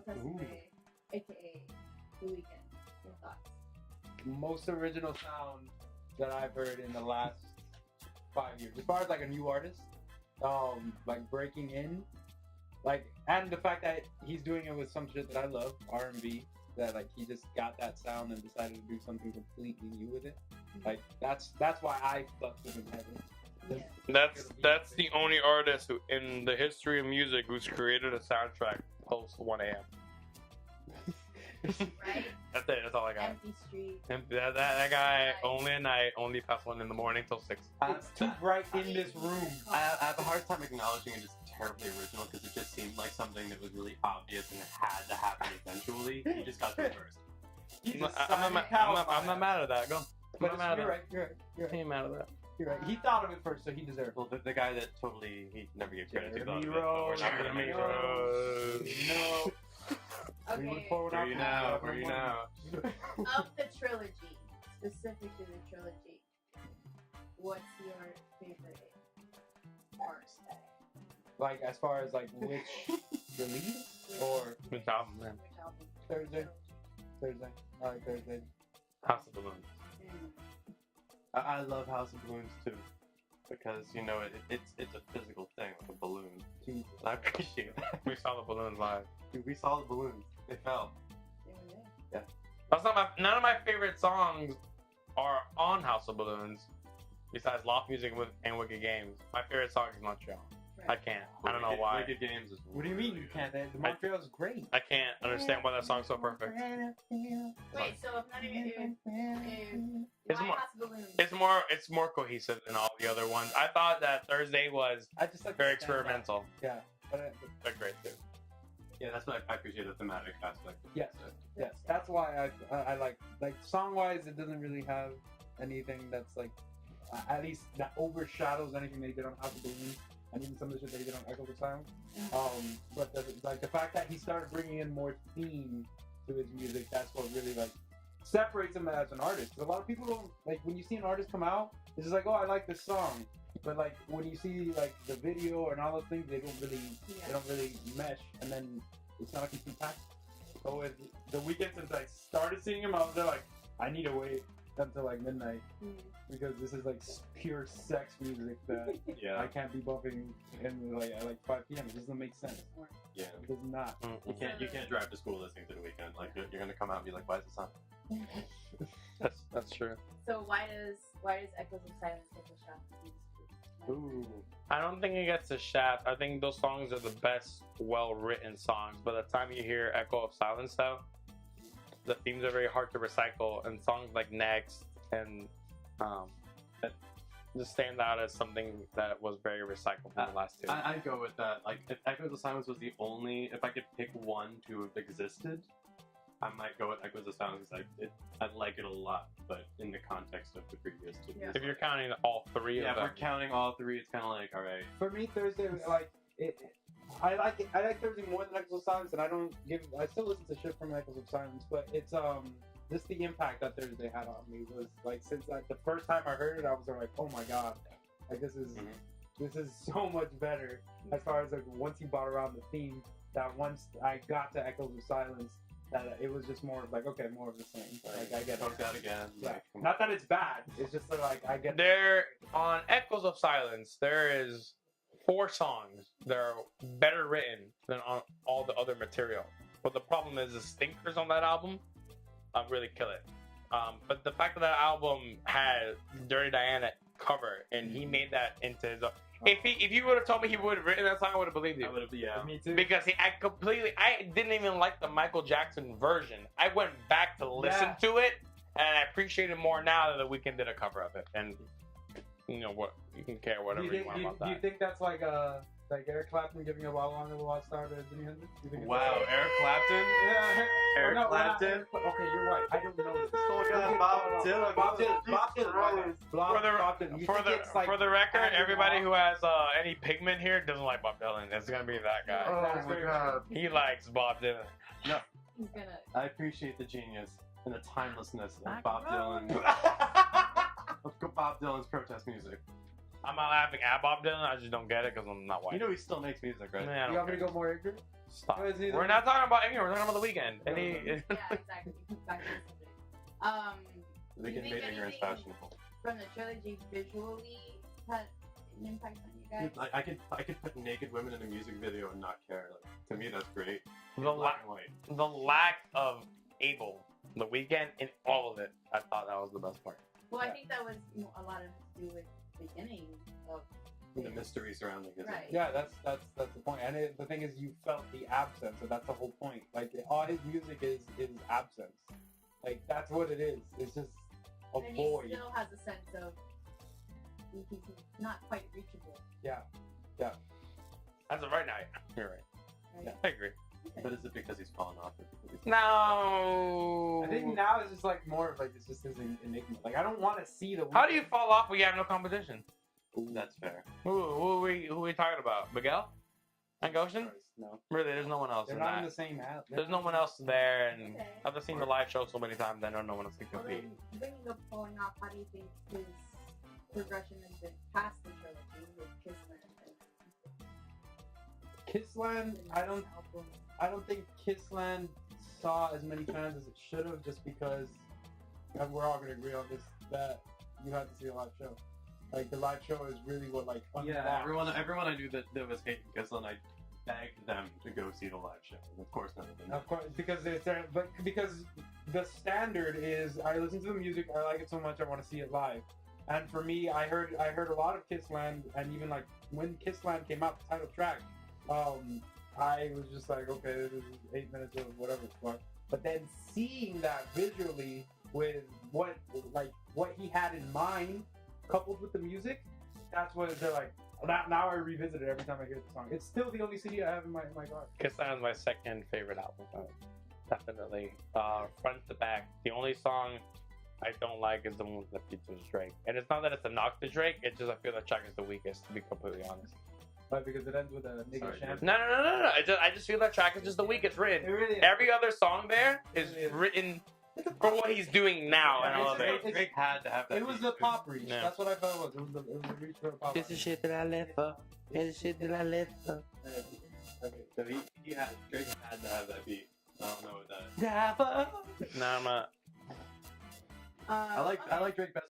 Proteste, aka The Weeknd. Your thoughts? Most original sound that I've heard in the last 5 years. As far as like a new artist, like breaking in, like, and the fact that he's doing it with some shit that I love, R&B, that like he just got that sound and decided to do something completely new with it. Like that's why I fucked with him heavily. That's the only artist who, in the history of music, who's created a soundtrack post 1 a.m. Right? That's it. That's all I got. Empty Street. That guy only at night, only past 1 in the morning till 6. It's too bright in this room. I have a hard time acknowledging it as terribly original because it just seemed like something that was really obvious and it had to happen eventually. He just got there first. I'm not mad at that. Go. But I'm not mad you're at right. You're right. You're that. right. Ain't mad at that. You're right. He thought of it first, so he deserved it. Well, the guy that totally he never gave credit to. Jeremy thought of it, but we're not gonna Jeremy make Rose. No. Okay. We would forward Where out are you to now? the Where are you one. now? Of the trilogy, specifically the trilogy, what's your favorite art? Like as far as like which release or Which album, man? Which album? Thursday. Thursday. I like Thursday. House of Balloons. I love House of Balloons too, because you know it's a physical thing, like a balloon. Jesus. I appreciate that. We saw the balloons live. Dude, we saw the balloons. They fell. That's not none of my favorite songs are on House of Balloons, besides Loft Music and Wicked Games. My favorite song is Montreal. I can't. I don't know why. Wicked Games is What do you mean you can't? The Montreal's great. I can't understand why that song's so perfect. Wait, so if none of you, It's why more- House of Balloons? It's more cohesive than all the other ones. I thought that Thursday was I just like very the stand-up. experimental. Yeah, but They're great too. Yeah, that's what I appreciate, the thematic aspect. Of Yes. yes, that's why I like song wise. It doesn't really have anything that's like at least that overshadows anything they did on House of Balloons. And even some of the shit that he did on Echo the Sound. But the fact that he started bringing in more theme to his music, that's what really like separates him as an artist. 'Cause a lot of people don't like when you see an artist come out, it's just like, oh, I like this song. But like when you see like the video and all those things, they don't really mesh, and then it's not a complete package. So with the Weeknd, since I started seeing him out, they're like, I need to wait until like midnight because this is like pure sex music that Yeah. I can't be bumping in like at like 5 p.m. It doesn't make sense. Yeah. It does not. You can't drive to school listening to The Weeknd. Like you're gonna come out and be like, why is this on? That's true. So why does Echoes of Silence get the shot? Ooh. I don't think it gets a shaft. I think those songs are the best, well-written songs. By the time you hear Echo of Silence, though, the themes are very hard to recycle, and songs like Next and that just stand out as something that was very recycled from the last two. I'd go with that. Like, if Echoes of Silence was the only, if I could pick one to have existed, I might go with Echoes of Silence. I like it a lot, but in the context of the previous two. Yeah. If you're counting all three Yeah, of if them. we're counting all three, it's kind of like, all right. For me, Thursday, like it. I like it. I like Thursday more than Echoes of Silence, and I still listen to shit from Echoes of Silence, but it's just the impact that Thursday had on me was like since the first time I heard it, I was like, oh my god, like this is so much better as far as like once he brought around the theme. That once I got to Echoes of Silence, that it was just more like okay, more of the same. Like I get Talk that again. Yeah. Like, come on. Not that it's bad. It's just that, like I get There, on Echoes of Silence, there is 4 songs that are better written than on all the other material. But the problem is the stinkers on that album really kill it. But the fact that that album had Dirty Diana cover and he made that into his own. If you would have told me he would have written that song, I would have believed you. I would have, yeah. Me too. Because I didn't even like the Michael Jackson version. I went back to listen to it, and I appreciate it more now that The Weeknd did a cover of it. And you know what? You can care whatever you want about do you that. think that's like Eric Clapton giving a How Long Will Watch Star to Jimi Hendrix? Do you think it's Wow, Eric Clapton? Yeah. Eric No, Clapton? Okay, you're right. I don't know. Bob Dylan. Bob Dylan. For the record, everybody who has any pigment here doesn't like Bob Dylan. It's gonna be that guy. Oh my god. He likes Bob Dylan. He's gonna. I appreciate the genius and the timelessness of Bob Dylan. Of Bob Dylan's protest music. I'm not laughing at Bob Dylan. I just don't get it because I'm not white. You know he still makes music, right? Man, I You don't want me to care. go more ignorant? Stop. Is he the- We're not talking about ignorant. We're talking about the weekend. No, Any? no, Yeah, exactly. Back to the subject. They Do you can think make ignorance anything fashionable. from the trilogy visually had an impact on you guys? Dude, I could put naked women in a music video and not care. Like, to me, that's great. The, Black and white. the lack of Abel, the weekend, in all of it. I thought that was the best part. Well, I think that was a lot of it to do with the beginning of The mystery surrounding it. Right. Yeah, that's the point. And the thing is, you felt the absence, so that's the whole point. Like all his music is absence. Like that's what it is. It's just a and void. he still has a sense of he's not quite reachable. Yeah. As of right now, you're right. Right? I agree. Okay. But is it because he's fallen off? Or because he's No. I think now it's just like more of like it's just his enigma. Like I don't want to see the. How do you fall off when you have no competition? That's fair. Who are we talking about? Miguel and Goshen? No, Really, there's no one else they're in not that. in the same house. There's no one else there, and Okay. I've seen the live show so many times. I know no one else can Well, compete. then, bringing up falling off, how do you think his progression has been past the trilogy with Kissland? Kissland, I don't think Kissland saw as many fans as it should have, just because and we're all gonna agree on this that you had to see a live show. Like the live show is really what like Yeah, unlocked. everyone I knew that was hating Kissland, I begged them to go see the live show. And of course, none of them. Of course, because it's there, but because the standard is I listen to the music, I like it so much, I want to see it live. And for me, I heard a lot of Kissland, and even like when Kissland came out, the title track, I was just like, okay, this is 8 minutes of whatever the fuck. But then seeing that visually with what he had in mind, coupled with the music, that's what they're like. Now I revisit it every time I hear the song. It's still the only CD I have in my car. Kissland is my second favorite album. Definitely. Front to back. The only song I don't like is the one that features Drake. And it's not that it's a knock to Drake, it's just I feel that track is the weakest, to be completely honest. But because it ends with a nigga Sorry, sham. No. I just feel that track is just the weakest written. It really is. Every other song there is written for what he's doing now and all of It's- it. Drake had to have that. It was beat, the too. pop reach. Yeah. That's what I felt it was. It was a reach for a pop. This is shit that I left for. This is shit that I left for. Okay. So Drake had to have that beat. I don't know what that is. No, I'm not. I like Drake best